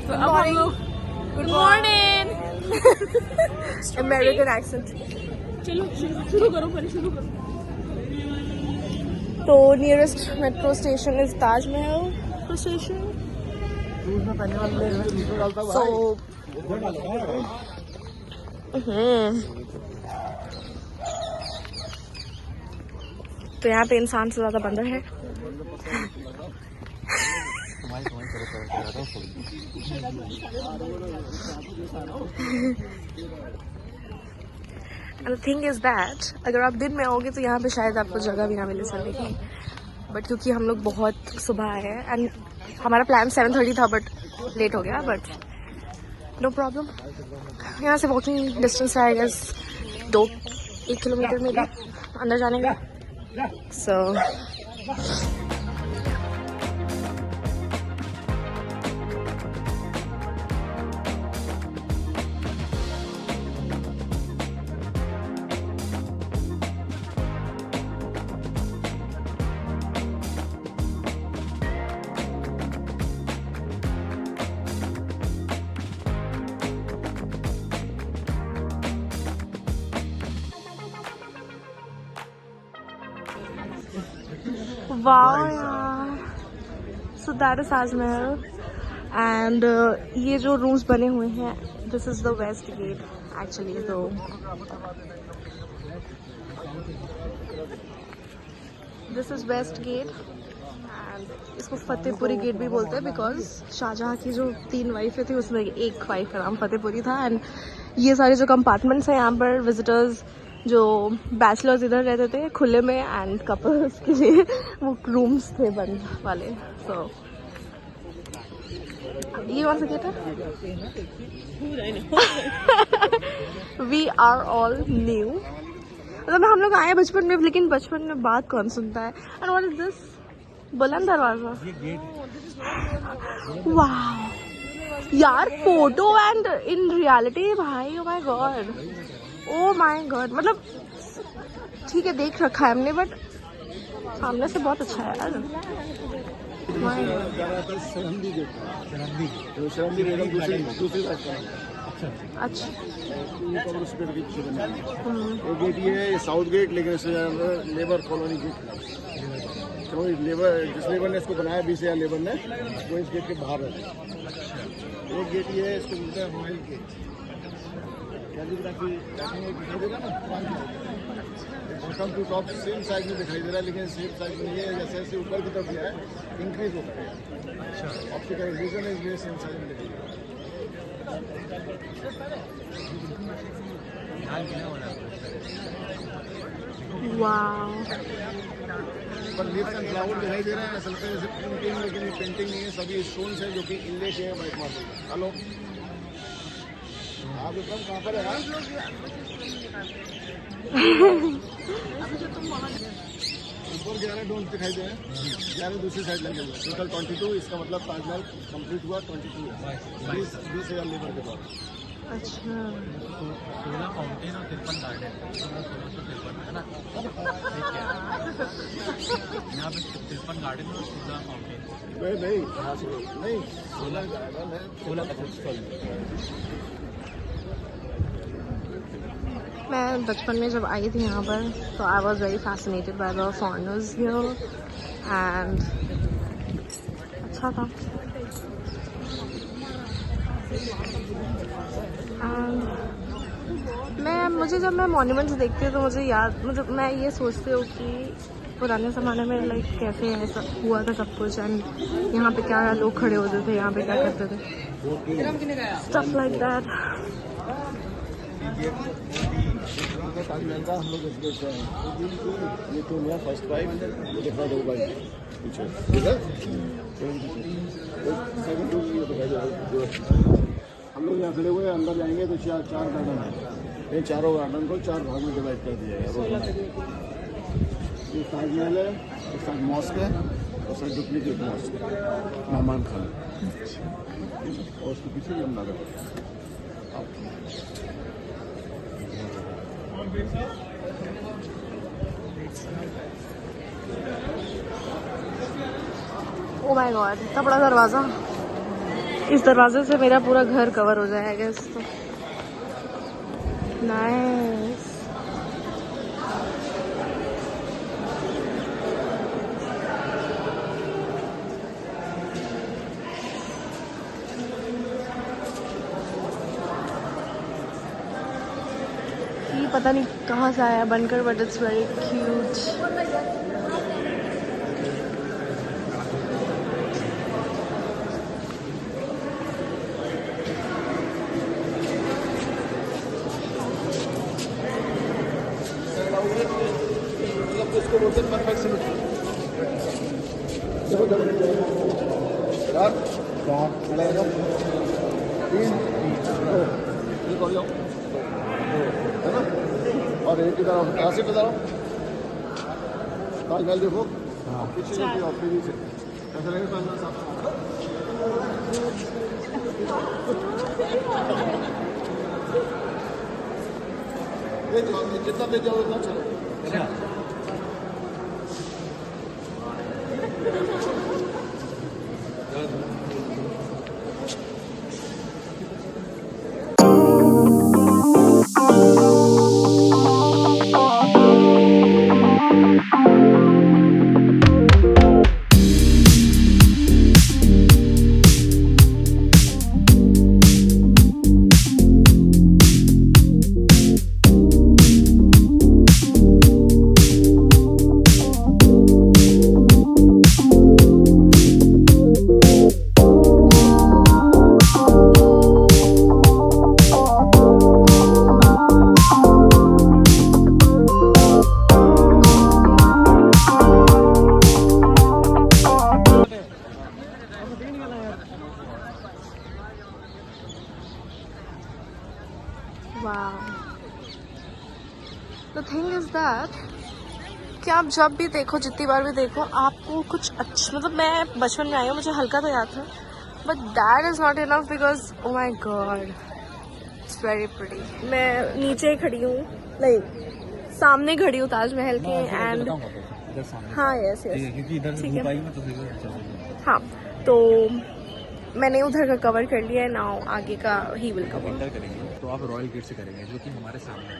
तो अब हम लोग गुड मॉर्निंग अमेरिकन एक्सेंट। चलो शुरू करो, पहले शुरू करो। तो nearest metro station is Taj Mahal metro station. So तो यहाँ पे इंसान से ज्यादा बंदर है। And the thing is that अगर आप दिन में आओगे तो यहाँ पे शायद आपको जगह भी ना मिले चलने की, बट क्योंकि हम लोग बहुत सुबह आए हैं एंड हमारा प्लान 7:30 था बट लेट हो गया, बट नो प्रॉब्लम। यहाँ से वॉकिंग डिस्टेंस है आई गेस 1 किलोमीटर में अंदर जाने का। सो वाओ यार, so that is Taj Mahal and ये जो रूम्स बने हुए हैं, this is the west gate actually. तो this is west gate and इसको फतेहपुरी गेट भी बोलते हैं बिकॉज शाहजहाँ की जो 3 वाइफें थी उसमें एक वाइफ का नाम फतेहपुरी था। एंड ये सारे जो कंपार्टमेंट्स हैं यहाँ पर विजिटर्स जो बैचलर्स इधर रहते थे खुले में एंड कपल्स के लिए वो रूम्स थे बंद वाले। सो ये कौन सा गेट है? We are all new. मतलब हम लोग आए बचपन में, लेकिन बचपन में बात कौन सुनता है। And what is this? बुलंद दरवाजा। वाह यार, फोटो एंड इन रियलिटी भाई, oh my God, oh my God. मतलब ठीक है देख रखा है हमने बट सामने से बहुत अच्छा है यार। अच्छा गेट ये है साउथ गेट, लेकिन लेबर कॉलोनी गेट। तो लेबर जिस लेबर ने इसको बनाया 20,000 लेबर ने, वो इस गेट के बाहर है। एक गेट ये है, इसको बोलते हैं रॉयल गेट। कैलीग्राफी दिखाई दे रहा है ना, bottom to top same size में दिखाई दे रहा है, लेकिन सेम साइज में ये जैसे जैसे ऊपर की तरफ गया है इंक्रीज होता है। अच्छा, ऑप्टिकल इल्यूजन है, इसलिए सेम साइज में दिखाई दे रहा है। वाओ, पर लीव्स एंड फ्लावर दिखाई दे रहे हैं असल में जैसे पेंटिंग, लेकिन ये पेंटिंग नहीं है, सभी स्टोन्स है जो कि इनले के हैं वाइट मार्बल। हेलो, आप एकदम कहाँ पर है? ऊपर 11 डोम्स दिखाई दे रहे हैं, 11 दूसरी साइड लगे हुए, टोटल 22। इसका मतलब ताजमहल कंप्लीट हुआ 22 है, 20,000 लेबर के बाद। अच्छा, 16 फाउंटेन और 53 गार्डन, 1653 है ना। यहाँ पे 53 गार्डन और 16 फाउंटेन। नहीं 16 गार्डन है, 16 का। मैं बचपन में जब आई थी यहाँ पर तो I was very fascinated by the foreigners here and अच्छा था। एंड मुझे जब मैं मॉन्यूमेंट्स देखती हूँ तो मुझे मैं ये सोचती हूँ कि पुराने ज़माने में लाइक कैसे ऐसा हुआ था सब कुछ, एंड यहाँ पे क्या लोग खड़े होते थे, यहाँ पे क्या करते थे, स्टफ लाइक दैट। ताजमहल का हम लोग देखते हैं, ये तो मेरा फर्स्ट पाइप दिखा दो भाई पीछे, ठीक है। सेकंड टू ये दिखाई दे। हम लोग यहाँ खड़े हुए अंदर जाएंगे तो 4 गार्डन है, ये चारों गार्डन को 4 भाग में डिवाइड कर दिया है। ये ताजमहल है, एक साथ मॉस्क है और साथ डुप्लीकेट मॉस्क है, मेहमान खाना, और उसके पीछे Yamuna Nagar. Oh my God, इतना बड़ा दरवाजा। इस दरवाजे से मेरा पूरा घर कवर हो जाएगा इस तो। नाइस। ये पता नहीं कहाँ से आया बनकर, बट इट्स वेरी क्यूट। इसको बोलते हैं परफेक्ट सिमेट्री। देखो देखो 4 3 है ना। और एक इधर कहाँ से इधर ताजमहल देखो पीछे से ऐसा लगेगा ताजमहल साफ। जितना ले जाओ उतना चलो। The thing is that कि आप जब भी देखो, जितनी बार भी देखो, आपको कुछ अच्छा, मतलब मैं बचपन में आई हूँ, मुझे हल्का तो याद था, but that is not enough because oh my god it's very pretty. मैं नीचे खड़ी हूँ, लाइक सामने खड़ी हूँ ताजमहल के, एंड हाँ यस यस क्योंकि इधर ठीक है। धूप आई ना तो फिर हाँ, तो मैंने उधर का कवर कर लिया है, नाउ आगे का ही विल कवर। इंटर करेंगे तो आप रॉयल गेट से करेंगे जो कि हमारे सामने है,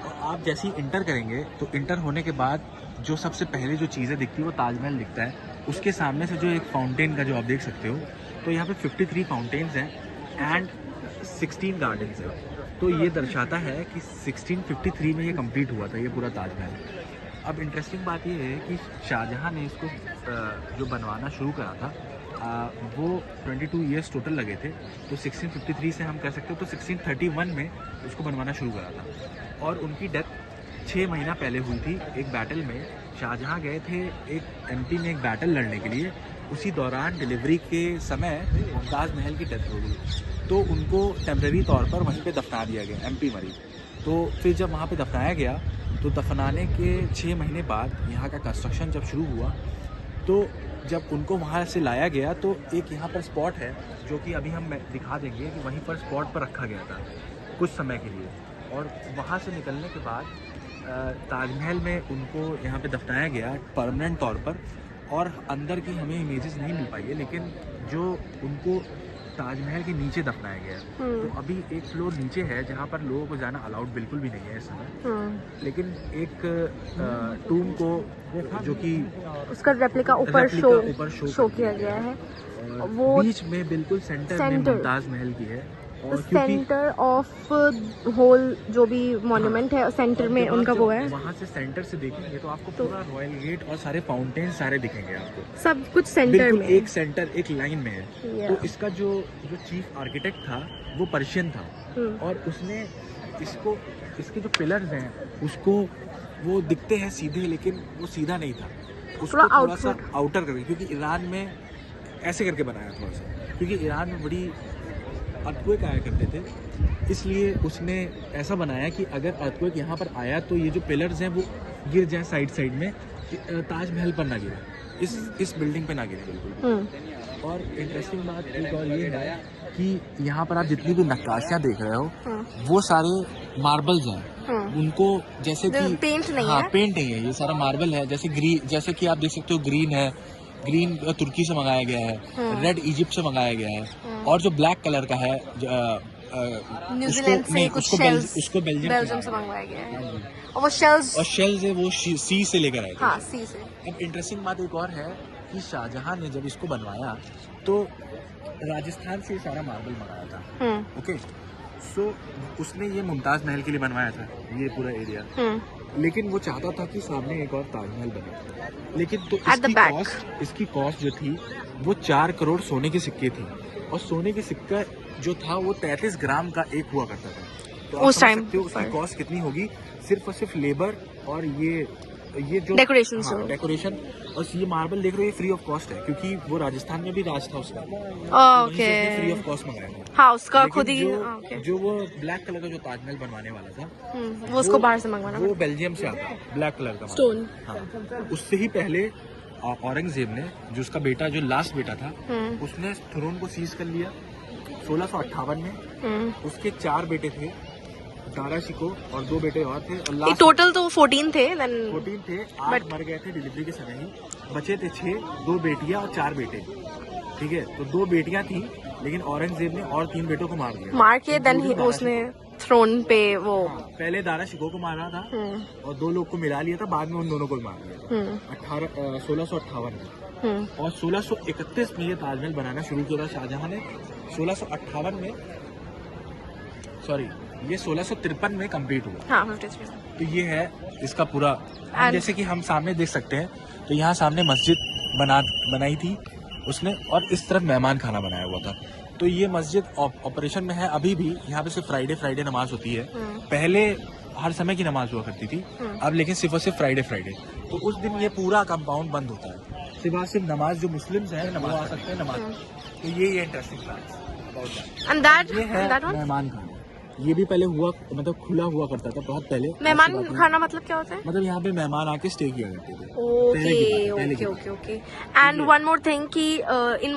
और आप जैसे ही इंटर करेंगे तो इंटर होने के बाद जो सबसे पहले जो चीज़ें दिखती है वो ताजमहल दिखता है। उसके सामने से जो एक फाउंटेन का जो आप देख सकते हो, तो यहाँ पे 53 फाउंटेन्स हैं एंड 16 गार्डन्स हैं। तो ये दर्शाता है कि 1653 में ये कंप्लीट हुआ था ये पूरा ताजमहल। अब इंटरेस्टिंग बात ये है कि शाहजहाँ ने इसको जो बनवाना शुरू करा था वो 22 ईयर्स टोटल लगे थे। तो 1653 से हम कह सकते हो तो 1631 में उसको बनवाना शुरू करा था, और उनकी डेथ 6 महीना पहले हुई थी एक बैटल में। शाहजहाँ गए थे एक एमपी में एक बैटल लड़ने के लिए, उसी दौरान डिलीवरी के समय मुमताज़ महल की डेथ हो गई, तो उनको टेम्प्रेरी तौर पर वहीं पे दफना दिया गया, एमपी मरीज। तो फिर जब वहाँ पे दफनाया गया तो दफनाने के 6 महीने बाद यहाँ का कंस्ट्रक्शन जब शुरू हुआ, तो जब उनको वहाँ से लाया गया तो एक यहाँ पर स्पॉट है जो कि अभी हम दिखा देंगे कि वहीं पर स्पॉट पर रखा गया था कुछ समय के लिए, और वहाँ से निकलने के बाद ताजमहल में उनको यहाँ पे दफनाया गया परमानेंट तौर पर। और अंदर की हमें इमेजेस नहीं मिल पाई है, लेकिन जो उनको ताजमहल के नीचे दफनाया गया है, तो अभी एक फ्लोर नीचे है जहाँ पर लोगों को जाना अलाउड बिल्कुल भी नहीं है इस समय। लेकिन एक टूम को जो कि उसका रेप्लिका ऊपर शो किया गया है, वो बीच में बिल्कुल सेंटर में मुमताज महल की है, और सेंटर ऑफ होल जो भी मॉन्यूमेंट है सेंटर में उनका वो है। वहाँ से सेंटर से देखेंगे तो आपको पूरा रॉयल गेट और सारे फाउंटेन सारे दिखेंगे आपको, सब कुछ सेंटर में, एक सेंटर एक लाइन में है। तो इसका जो चीफ आर्किटेक्ट था वो पर्शियन था, और उसने इसको, इसके जो पिलर्स हैं उसको वो दिखते हैं सीधे, लेकिन वो सीधा नहीं था, उसको थोड़ा सा आउटर करके, क्योंकि ईरान में ऐसे करके बनाया थोड़ा सा, क्योंकि ईरान में बड़ी अर्थक्वेक आया करते थे, इसलिए उसने ऐसा बनाया कि अगर अर्थक्वेक यहाँ पर आया तो ये जो पिलर्स हैं वो गिर जाए साइड में, ताजमहल पर ना गिरे, इस बिल्डिंग पे ना गिरे बिल्कुल। और इंटरेस्टिंग बात एक और ये है कि यहाँ पर आप जितनी भी नक्काशियाँ देख रहे हो वो सारे मार्बल्स हैं, उनको जैसे कि पेंट नहीं है, पेंट नहीं है, ये सारा मार्बल है। जैसे कि आप देख सकते हो ग्रीन है, ग्रीन तुर्की से मंगाया गया है, रेड इजिप्ट से मंगाया गया है, और जो ब्लैक कलर का है न्यूजीलैंड से कुछ शेल्स उसको बेल्जियम से मंगवाया गया है, और वो शेल्स है वो सी से लेकर आए थे। हाँ, सी से। अब इंटरेस्टिंग बात एक और है कि शाहजहां ने जब इसको बनवाया तो राजस्थान से सारा मार्बल मंगाया था। ओके, सो उसने ये मुमताज महल के लिए बनवाया था ये पूरा एरिया, लेकिन वो चाहता था कि सामने एक और ताजमहल बने, लेकिन तो इसकी कॉस्ट जो थी वो 4 करोड़ सोने के सिक्के थी, और सोने के सिक्का जो था वो 33 ग्राम का एक हुआ करता था। तो उस टाइम उसकी कॉस्ट कितनी होगी, सिर्फ और सिर्फ लेबर और ये जो डेकोरेशन, डेकोरेशन, और ये मार्बल देख रहे हो ये फ्री ऑफ कॉस्ट है, क्योंकि वो राजस्थान में भी राज था उसका, ओके, फ्री ऑफ कॉस्ट मंगाया था। हाँ, उसका खुद ही जो वो ब्लैक कलर का जो ताजमहल बनवाने वाला था वो उसको बाहर से मंगवाना, वो बेल्जियम से आता है, ब्लैक कलर का स्टोन। हाँ, उससे ही पहले औरंगजेब ने, जो उसका बेटा, जो लास्ट बेटा था, उसने थ्रोन को सीज कर लिया 1658 में। उसके 4 बेटे थे, दारा शिको, और 2 बेटे और थे, और लास्ट टोटल तो 14 थे, 14 थे, 8 मर गए थे डिलीवरी के समय ही, बचे थे 6, 2 बेटियां और 4 बेटे। ठीक है, तो 2 बेटियां थी, लेकिन औरंगजेब ने और 3 बेटों को मार के देन उसने थ्रोन पे वो पहले दारा शिको को मारा था, और 2 लोग को मिला लिया था, बाद में उन दोनों को मार दिया 1658 में। और 1631 में ये ताजमहल बनाना शुरू किया था शाहजहां ने। 1658 में, सॉरी, ये 1653 में कंप्लीट हुआ। हाँ, 53। तो ये है इसका पूरा, जैसे कि हम सामने देख सकते हैं, तो यहाँ सामने मस्जिद बनाई थी उसने, और इस तरफ मेहमान खाना बनाया हुआ था। तो ये मस्जिद ऑपरेशन में है अभी भी। यहाँ पे सिर्फ फ्राइडे नमाज होती है, पहले हर समय की नमाज हुआ करती थी, अब लेकिन सिर्फ और सिर्फ फ्राइडे। तो उस दिन ये पूरा कंपाउंड बंद होता है, सिर्फ नमाज जो मुस्लिम्स हैं नमाज आ सकते हैं नमाज। तो ये इंटरेस्टिंग बात है। मेहमान खाना ये भी पहले हुआ, मतलब खुला हुआ करता था बहुत पहले। मेहमान खाना मतलब क्या होता है? मतलब यहाँ पे मेहमान आके स्टे किया करते थे। Okay. And one more thing कि इन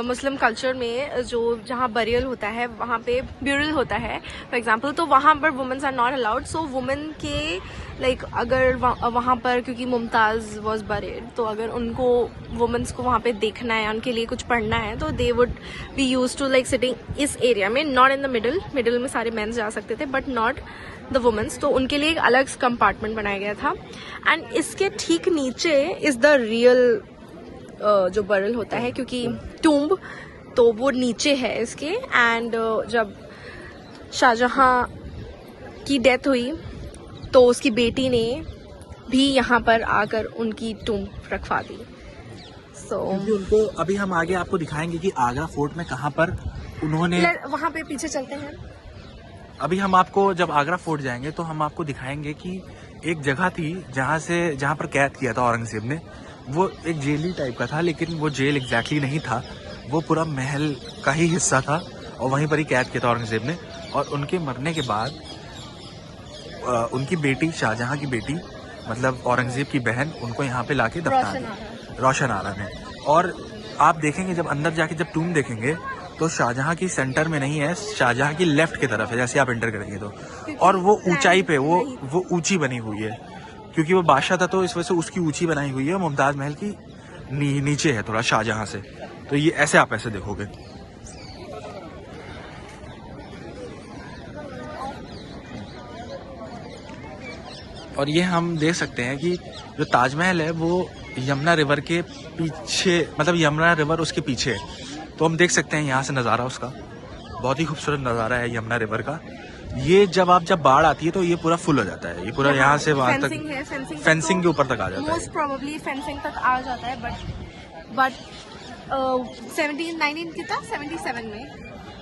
मुस्लिम कल्चर में जो जहाँ बरियल होता है वहाँ पे ब्यूरल होता है फॉर एग्जांपल, तो वहाँ पर womens are not allowed. So women के अगर वहाँ पर, क्योंकि मुमताज वॉज बरियड, तो अगर उनको वुमेन्स को वहाँ पे देखना है, उनके लिए कुछ पढ़ना है, तो they would be used to sitting इस एरिया में, नॉट इन द मिडिल में सारे मेंस जा सकते थे, बट नॉट द वुमेन्स। तो उनके लिए एक अलग कंपार्टमेंट बनाया गया था। एंड इसके ठीक नीचे इज द रियल जो बरियल होता है, क्योंकि टूम्ब तो वो नीचे है इसके। एंड जब शाहजहां की डेथ हुई तो उसकी बेटी ने भी यहाँ पर आकर उनकी टूम्ब रखवा दी। उनको अभी हम आगे आपको दिखाएंगे कि आगरा फोर्ट में कहाँ पर उन्होंने, वहाँ पे पीछे चलते हैं। अभी हम आपको, जब आगरा फोर्ट जाएंगे तो हम आपको दिखाएंगे कि एक जगह थी जहाँ पर कैद किया था औरंगजेब ने। वो एक जेली टाइप का था, लेकिन वो जेल एग्जैक्टली नहीं था, वो पूरा महल का ही हिस्सा था, और वहीं पर ही कैद किया था औरंगजेब ने। और उनके मरने के बाद उनकी बेटी, शाहजहां की बेटी, मतलब औरंगजेब की बहन, उनको यहाँ पे लाके दफना दी, रोशन आरा ने। और आप देखेंगे जब अंदर जाके जब टूम देखेंगे तो शाहजहां की सेंटर में नहीं है, शाहजहां की लेफ्ट की तरफ है, जैसे आप एंटर करेंगे तो। और वो ऊंचाई पे, वो ऊंची बनी हुई है, क्योंकि वो बादशाह था तो इस वजह से उसकी ऊंची बनाई हुई है। मुमताज महल की नीचे है थोड़ा शाहजहां से। तो ये ऐसे आप ऐसे देखोगे। और ये हम देख सकते हैं कि जो ताजमहल है वो यमुना रिवर के पीछे, मतलब यमुना रिवर उसके पीछे है। तो हम देख सकते हैं यहाँ से नज़ारा उसका, बहुत ही खूबसूरत नज़ारा है यमुना रिवर का। ये जब बाढ़ आती है तो ये पूरा फुल हो जाता है, ये पूरा यहाँ से वहाँ तक फेंसिंग के ऊपर तक आ जाता है। मोस्ट प्रोबेबली फेंसिंग तक आ जाता है, बट 1719 कितना 77 में,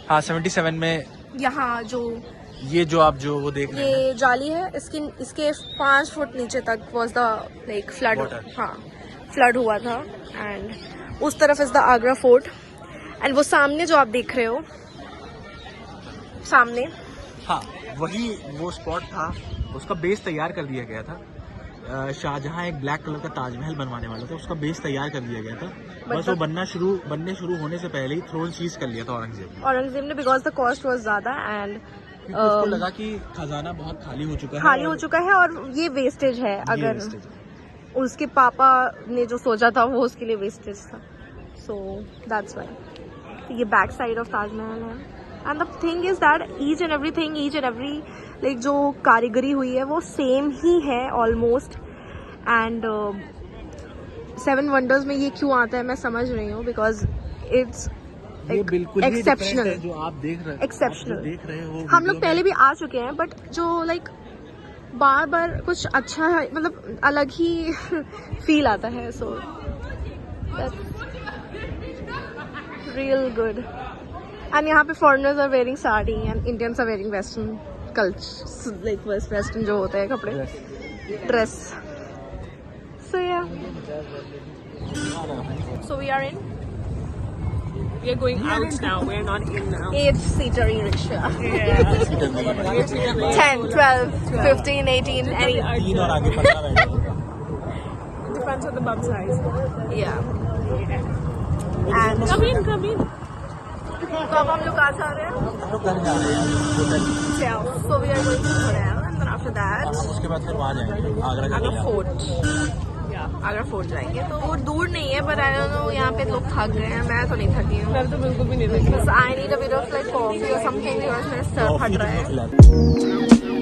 हाँ 77 में यहाँ जो आप वो देख रहे हैं, ये जाली है, इसके 5 फुट नीचे तक वाज द फ्लड, हाँ फ्लड हुआ था। एंड उस तरफ is the Agra fort. And वो सामने जो आप देख रहे हो सामने, हाँ वही वो स्पॉट था, उसका बेस तैयार कर दिया गया था। शाहजहां एक ब्लैक कलर का ताजमहल बनवाने वाला था, उसका बेस तैयार कर दिया गया था, बस वो बनने शुरू होने से पहले ही थ्रोन सीज कर लिया था औरंगजेब ने, बिकॉज द कॉस्ट वाज ज्यादा। एंड उसको लगा कि खजाना बहुत खाली हो चुका है और ये वेस्टेज है। उसके पापा ने जो सोचा था वो उसके लिए वेस्टेज था. So that's why. ये बैक साइड ऑफ ताजमहल है. And the thing is that each and every like जो कारीगरी हुई है वो सेम ही है ऑलमोस्ट. एंड 7 वंडर्स में ये क्यों आता है मैं समझ रही हूँ, बिकॉज इट्स ये बिल्कुल ही एक्सेप्शनल different है जो आप देख रहे एक्सेप्शनल. देख रहे हो. हम लोग पहले भी आ चुके हैं, बट जो लाइक बार बार कुछ अच्छा है, मतलब अलग ही फील आता है. So real good. एंड यहाँ पे foreigners are wearing sari and Indians are wearing western culture, like western जो होते हैं कपड़े, dress. So yeah, so we are in. We are going out now. We are not in now. 8-seater e-rickshaw. Yeah. 10, 12, 15, 18, any. तीन और आगे 15 बैठे. Depends on the bum size. Yeah. And Come in, come in. तो अब हम लोग कहाँ जा रहे हैं? हम लोग घर जा रहे हैं. So we are going to Hotel, and then after that उसके बाद फिर वहाँ जाएंगे आगरा आगरा जाएंगे. फोर्ट. आगरा फोर्ट जाएंगे. तो वो दूर नहीं है, पर आई डोंट नो, यहाँ पे लोग थक गए हैं. मैं तो नहीं थकी हूँ. मैं तो बिल्कुल भी नहीं देखी. Because I need a bit of like coffee or something because मेरा सर फट रहा है. कॉफी